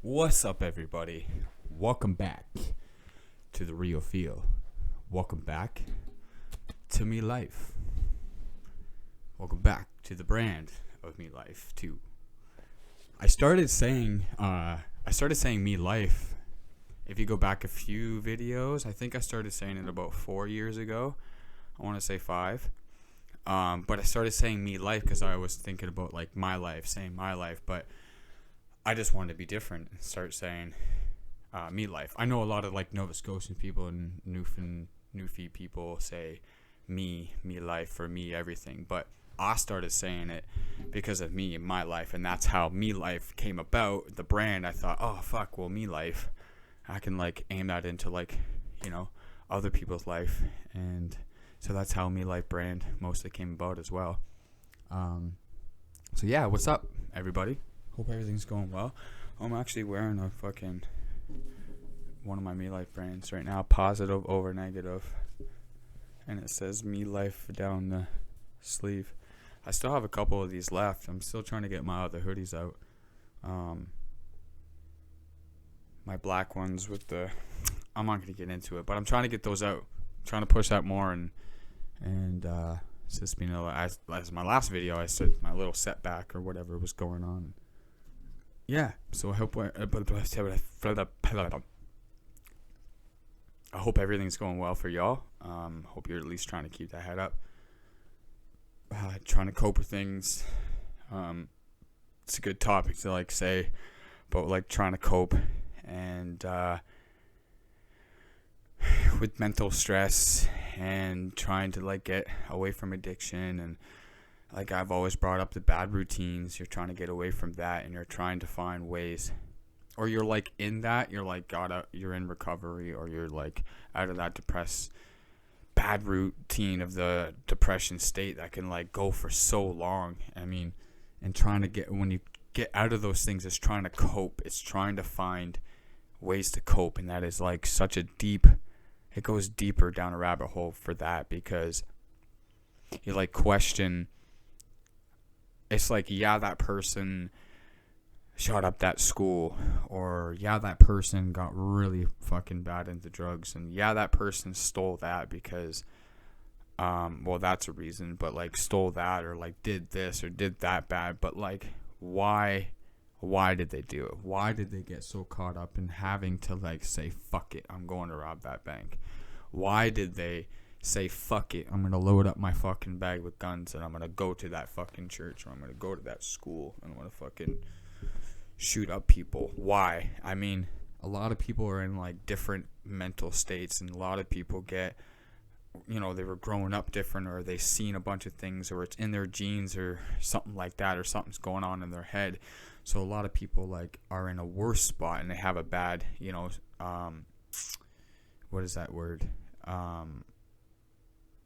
What's up, everybody? Welcome back to the real feel. Welcome back to Me Life. Welcome back to the brand of Me Life too. I started saying Me Life. If you go back a few videos, I think I started saying it about 4 years ago. I want to say 5. But I started saying Me Life because I was thinking about like my life, saying my life, but I just wanted to be different and start saying Me Life. I know a lot of like Nova Scotian people and Newfie people say me life, for me everything, but I started saying it because of me and my life, and that's how Me Life came about. The brand, I thought, oh fuck, well, Me Life, I can like aim that into like, other people's life, and so that's how Me Life brand mostly came about as well. So yeah, what's up, everybody? Hope everything's going well. I'm actually wearing one of my Me Life brands right now, positive over negative, and it says Me Life down the sleeve. I still have a couple of these left. I'm still trying to get my other hoodies out. My black ones with the, I'm not going to get into it, but I'm trying to get those out. I'm trying to push that more, and it's just been as my last video, I said my little setback or whatever was going on. Yeah, so I hope everything's going well for y'all. Hope you're at least trying to keep that head up. Trying to cope with things. It's a good topic to like say about like trying to cope and with mental stress and trying to like get away from addiction, and like I've always brought up the bad routines. You're trying to get away from that, and you're trying to find ways, or you're like in that, you're like you're in recovery, or you're like out of that depressed bad routine of the depression state that can like go for so long. I mean, and trying to get, when you get out of those things, it's trying to cope. It's trying to find ways to cope, and that is like such a deep, it goes deeper down a rabbit hole for that, because you like question. It's like, yeah, that person shot up that school, or yeah, that person got really fucking bad into drugs, and yeah, that person stole that because well, that's a reason, but like stole that, or like did this or did that bad, but like why did they do it? Why did they get so caught up in having to like say fuck it, I'm going to rob that bank? Why did they say fuck it, I'm gonna load up my fucking bag with guns and I'm gonna go to that fucking church, or I'm gonna go to that school and I'm gonna fucking shoot up people? Why? I mean, a lot of people are in like different mental states, and a lot of people get, they were growing up different, or they've seen a bunch of things, or it's in their genes or something like that, or something's going on in their head. So a lot of people like are in a worse spot, and they have a bad, what is that word?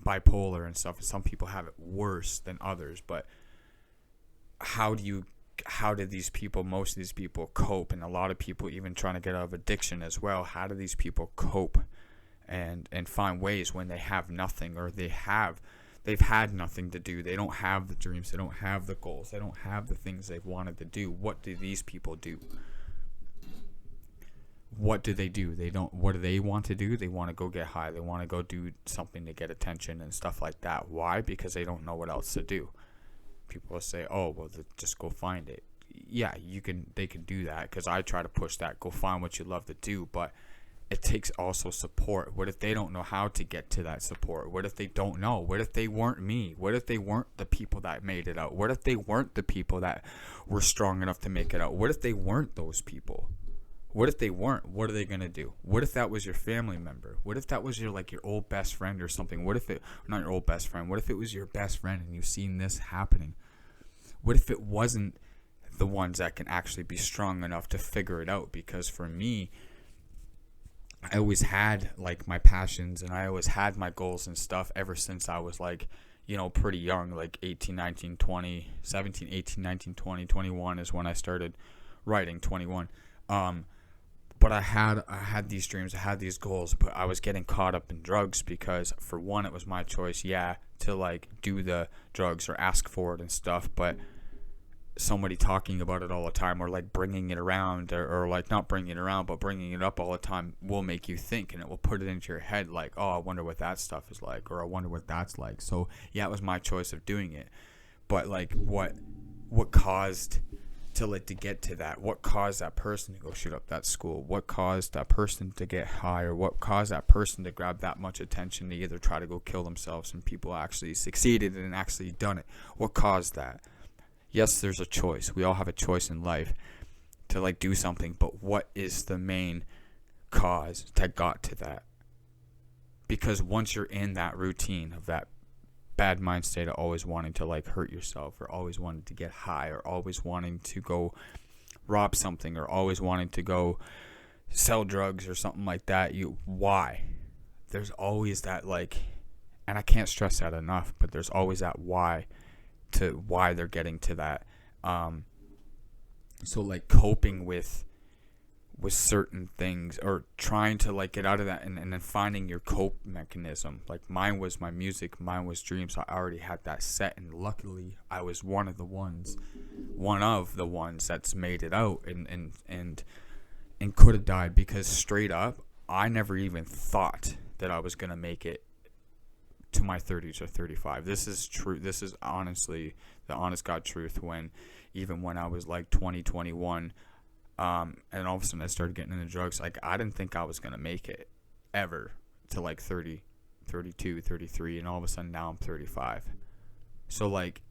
Bipolar and stuff. Some people have it worse than others, but how did these people, most of these people, cope? And a lot of people even trying to get out of addiction as well. How do these people cope and find ways when they have nothing, or they've had nothing to do? They don't have the dreams, they don't have the goals, they don't have the things they've wanted to do. What do these people do? What do they do? What do they want to do? They want to go get high. They want to go do something to get attention and stuff like that. Why? Because they don't know what else to do. People will say, oh, well, just go find it. Yeah, they can do that, because I try to push that. Go find what you love to do, but it takes also support. What if they don't know how to get to that support? What if they don't know? What if they weren't me? What if they weren't the people that made it out? What if they weren't the people that were strong enough to make it out? What if they weren't those people? What if they weren't? What are they going to do? What if that was your family member? What if that was your old best friend or something? What if it, not your old best friend, what if it was your best friend and you've seen this happening? What if it wasn't the ones that can actually be strong enough to figure it out? Because for me, I always had like my passions, and I always had my goals and stuff ever since I was like, pretty young, like 18, 19, 20, 17, 18, 19, 20, 21 is when I started writing, 21. But I had these dreams, I had these goals, but I was getting caught up in drugs because, for one, it was my choice, to like do the drugs or ask for it and stuff, but somebody talking about it all the time, or like bringing it around, or like not bringing it around but bringing it up all the time, will make you think, and it will put it into your head like, oh, I wonder what that stuff is like, or I wonder what that's like. So yeah, it was my choice of doing it. But like what caused to get to that? What caused that person to go shoot up that school? What caused that person to get high? Or what caused that person to grab that much attention to either try to go kill themselves and people actually succeeded and actually done it? What caused that? Yes, there's a choice. We all have a choice in life to like do something, but what is the main cause that got to that? Because once you're in that routine of that bad mind state of always wanting to like hurt yourself, or always wanting to get high, or always wanting to go rob something, or always wanting to go sell drugs or something like that, why? There's always that like, and I can't stress that enough, but there's always that why to why they're getting to that. So like coping with certain things, or trying to like get out of that, and then finding your cope mechanism. Like mine was my music, mine was dreams. I already had that set, and luckily I was one of the ones that's made it out, and could have died, because straight up I never even thought that I was gonna make it to my 30s or 35. This is true. This is honestly the honest God truth. Even when I was like 20, 21, and all of a sudden I started getting into drugs, like I didn't think I was going to make it ever to like 30, 32, 33, and all of a sudden now I'm 35. So like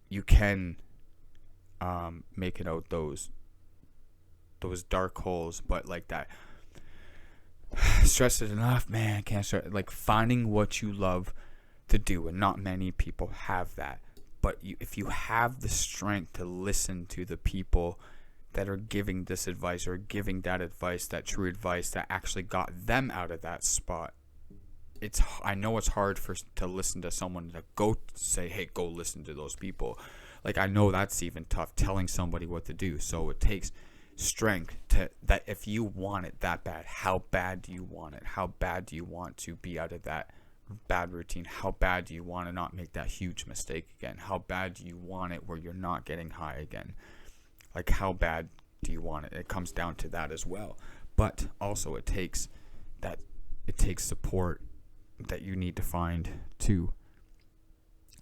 you can make it out those dark holes, but like that, stress it enough, man. Can't stress, like finding what you love to do, and not many people have that. But if you have the strength to listen to the people that are giving this advice, or giving that advice, that true advice that actually got them out of that spot, I know it's hard to listen to someone to go say, hey, go listen to those people. Like I know that's even tough, telling somebody what to do. So it takes strength to that. If you want it that bad, how bad do you want it? How bad do you want to be out of that bad routine? How bad do you want to not make that huge mistake again? How bad do you want it where you're not getting high again? Like how bad do you want it? It comes down to that as well. But also it takes support that you need to find too.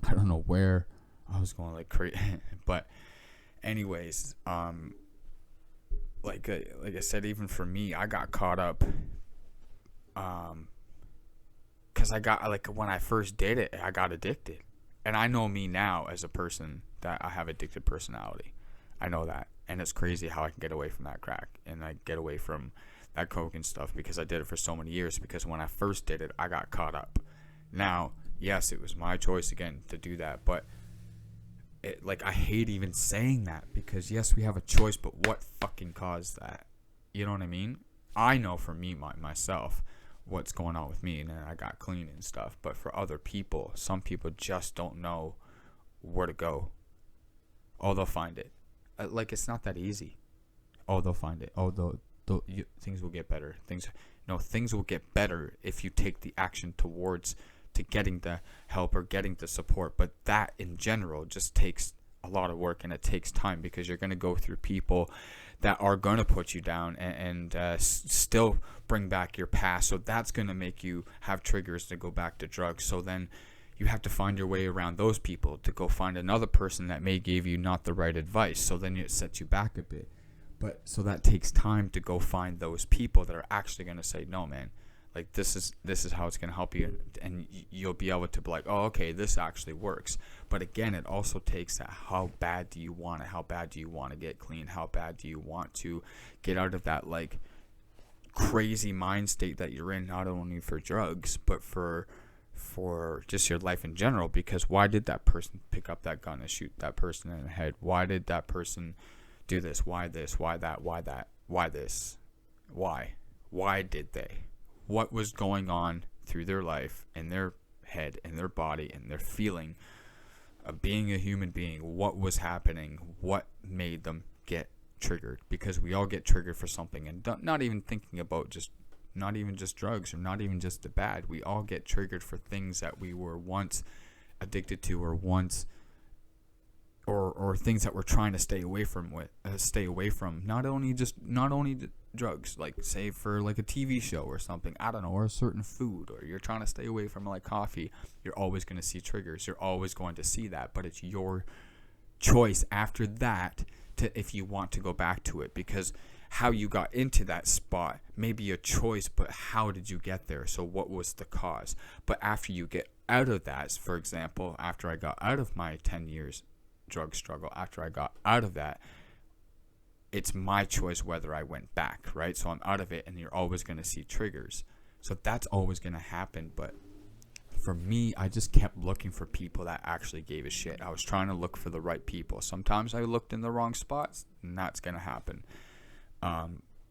I don't know where I was going like crazy, but anyways, like I said, even for me, I got caught up, because I got, like, when I first did it, I got addicted. And I know me now as a person that I have addicted personality. I know that. And it's crazy how I can get away from that crack, and I get away from that coke and stuff, because I did it for so many years. Because when I first did it, I got caught up. Now, yes, it was my choice again to do that, but I hate even saying that, because yes, we have a choice, but what fucking caused that? You know what I mean? I know for me, myself, what's going on with me, and I got clean and stuff. But for other people, some people just don't know where to go. Oh, they'll find it. Like, it's not that easy. Oh, they'll find it. Oh, things will get better. Things will get better if you take the action towards to getting the help or getting the support. But that in general just takes a lot of work, and it takes time, because you're going to go through people that are going to put you down and still bring back your past. So that's going to make you have triggers to go back to drugs. So then you have to find your way around those people to go find another person that may give you not the right advice. So then it sets you back a bit. But so that takes time to go find those people that are actually going to say, no, man, like this is how it's going to help you, and you'll be able to be like, oh, okay, this actually works. But again, it also takes that, how bad do you want it? How bad do you want to get clean? How bad do you want to get out of that like crazy mind state that you're in, not only for drugs, but for just your life in general? Because why did that person pick up that gun and shoot that person in the head? Why did that person do this? Why this? Why that? Why that? Why this? Why did they? What was going on through their life, in their head, in their body, in their feeling of being a human being? What was happening? What made them get triggered? Because we all get triggered for something, and not even thinking about not even just drugs, or not even just the bad. We all get triggered for things that we were once addicted to, or once or things that we're trying to stay away from not only drugs, like say for like a TV show or something, I don't know, or a certain food, or you're trying to stay away from like coffee. You're always going to see triggers, you're always going to see that, but it's your choice after that to if you want to go back to it, because how you got into that spot may be a choice, but how did you get there? So what was the cause? But after you get out of that, for example, after I got out of my 10 years drug struggle, after I got out of that, it's my choice whether I went back, right? So I'm out of it, and you're always going to see triggers. So that's always going to happen. But for me, I just kept looking for people that actually gave a shit. I was trying to look for the right people. Sometimes I looked in the wrong spots, and that's going to happen.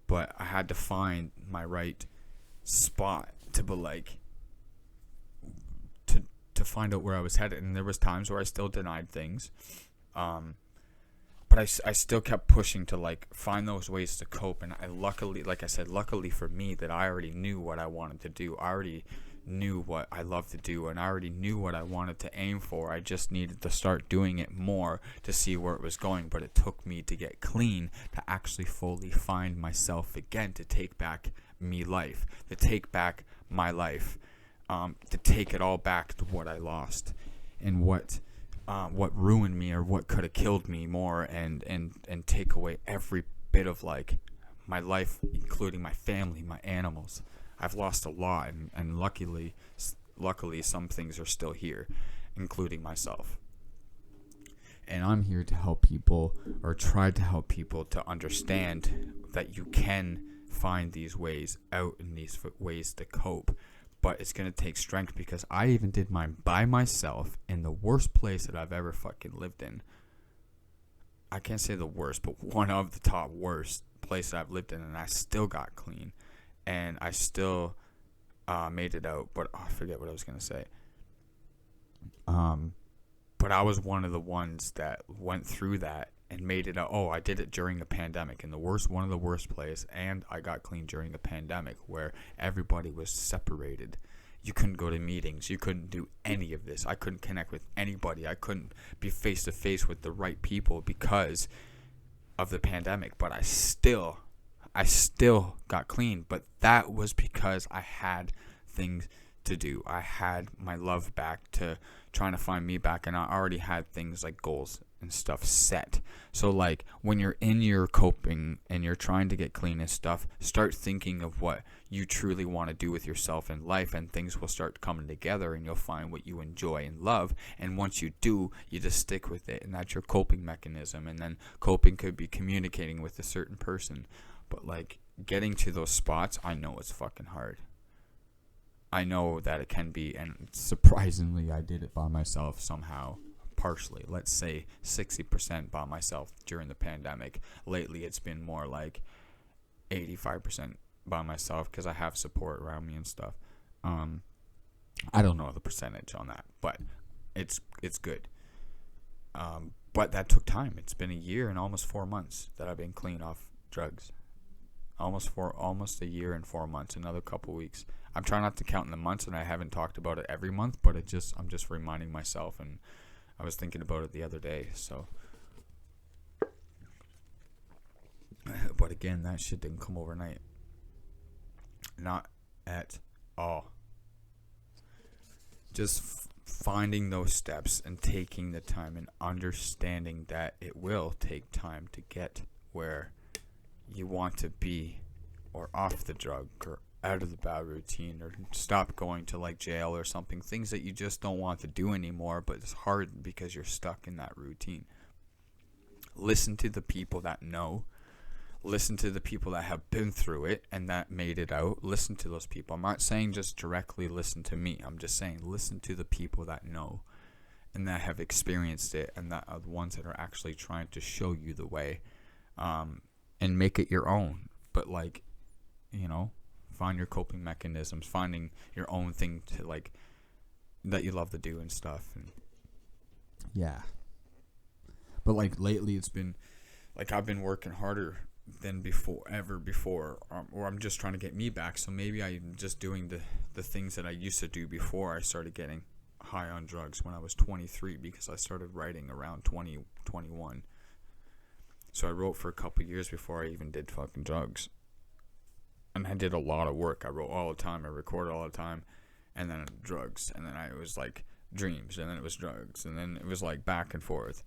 But I had to find my right spot to be like, to find out where I was headed. And there was times where I still denied things. But I still kept pushing to like find those ways to cope. And I luckily, like I said, luckily for me, that I already knew what I wanted to do. I already knew what I loved to do, and I already knew what I wanted to aim for. I just needed to start doing it more to see where it was going. But it took me to get clean to actually fully find myself again, to take back me life, to take back my life, to take it all back to what I lost and what ruined me, or what could have killed me more, and take away every bit of like my life, including my family, my animals. I've lost a lot, and luckily some things are still here, including myself. And I'm here to help people, or try to help people, to understand that you can find these ways out and these ways to cope. But it's going to take strength, because I even did mine by myself in the worst place that I've ever fucking lived in. I can't say the worst, but one of the top worst places I've lived in, and I still got clean. And I still made it out, but I forget what I was going to say. But I was one of the ones that went through that and made it out. Oh, I did it during the pandemic, in one of the worst places, and I got clean during the pandemic, where everybody was separated. You couldn't go to meetings. You couldn't do any of this. I couldn't connect with anybody. I couldn't be face to face with the right people because of the pandemic. But I still got clean, but that was because I had things to do. I had my love back, to trying to find me back, and I already had things like goals and stuff set. So like when you're in your coping and you're trying to get clean and stuff, start thinking of what you truly want to do with yourself in life, and things will start coming together, and you'll find what you enjoy and love. And once you do, you just stick with it, and that's your coping mechanism. And then coping could be communicating with a certain person. But like getting to those spots, I know it's fucking hard. I know that it can be, and surprisingly, I did it by myself somehow, partially. Let's say 60% by myself during the pandemic. Lately, it's been more like 85% by myself, because I have support around me and stuff. I don't know the percentage on that, but it's good. But that took time. It's been a year and almost 4 months that I've been clean off drugs. Almost a year and 4 months, another couple weeks. I'm trying not to count in the months, and I haven't talked about it every month, but I'm just reminding myself, and I was thinking about it the other day. So, but again, that shit didn't come overnight. Not at all. Just finding those steps and taking the time and understanding that it will take time to get where you want to be, or off the drug, or out of the bad routine, or stop going to like jail or something, things that you just don't want to do anymore, but it's hard because you're stuck in that routine. Listen to the people that know. Listen to the people that have been through it and that made it out. Listen to those people. I'm not saying just directly listen to me. I'm just saying listen to the people that know and that have experienced it, and that are the ones that are actually trying to show you the way, and make it your own. But like, find your coping mechanisms, finding your own thing to like that you love to do and stuff. And yeah. But like lately, it's been like I've been working harder than ever before, or I'm just trying to get me back. So maybe I'm just doing the things that I used to do before I started getting high on drugs when I was 23 because I started writing around 21. So I wrote for a couple years before I even did fucking drugs. And I did a lot of work. I wrote all the time. I recorded all the time. And then drugs. And then it was like dreams. And then it was drugs. And then it was like back and forth.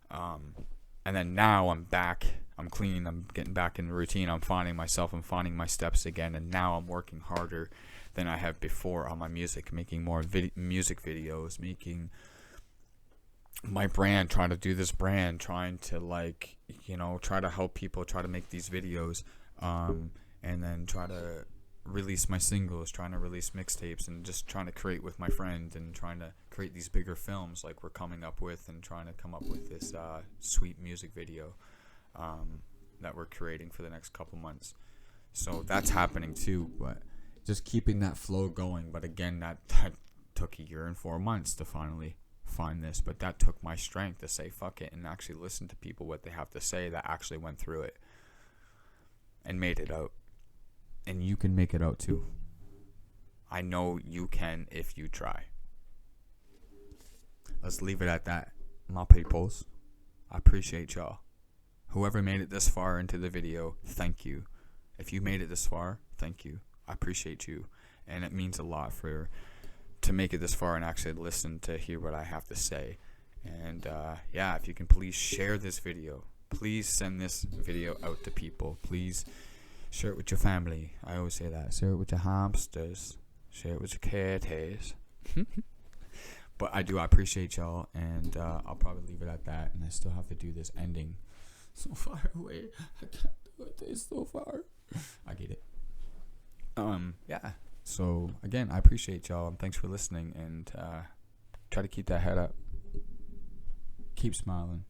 And then now I'm back. I'm clean. I'm getting back in the routine. I'm finding myself. I'm finding my steps again. And now I'm working harder than I have before on my music. Making more music videos. Making my brand. Trying to do this brand. Trying to like, try to help people. Try to make these videos. And then try to release my singles, trying to release mixtapes, and just trying to create with my friend, and trying to create these bigger films like we're coming up with, and trying to come up with this sweet music video that we're creating for the next couple months. So that's happening too, but just keeping that flow going. But again, that took a year and 4 months to finally find this, but that took my strength to say fuck it and actually listen to people, what they have to say, that actually went through it and made it out. And you can make it out too. I know you can if you try. Let's leave it at that, my peoples. I appreciate y'all. Whoever made it this far into the video, thank you. If you made it this far, thank you. I appreciate you. And it means a lot to make it this far and actually listen to hear what I have to say. And if you can please share this video. Please send this video out to people. Please share it with your family. I always say that. Share it with your hamsters. Share it with your kitties. But I appreciate y'all. And I'll probably leave it at that. And I still have to do this ending. So far away. I can't do it. It's so far. I get it. So, again, I appreciate y'all. And thanks for listening. And try to keep that head up. Keep smiling.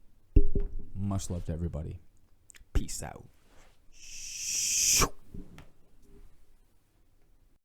Much love to everybody. Peace out.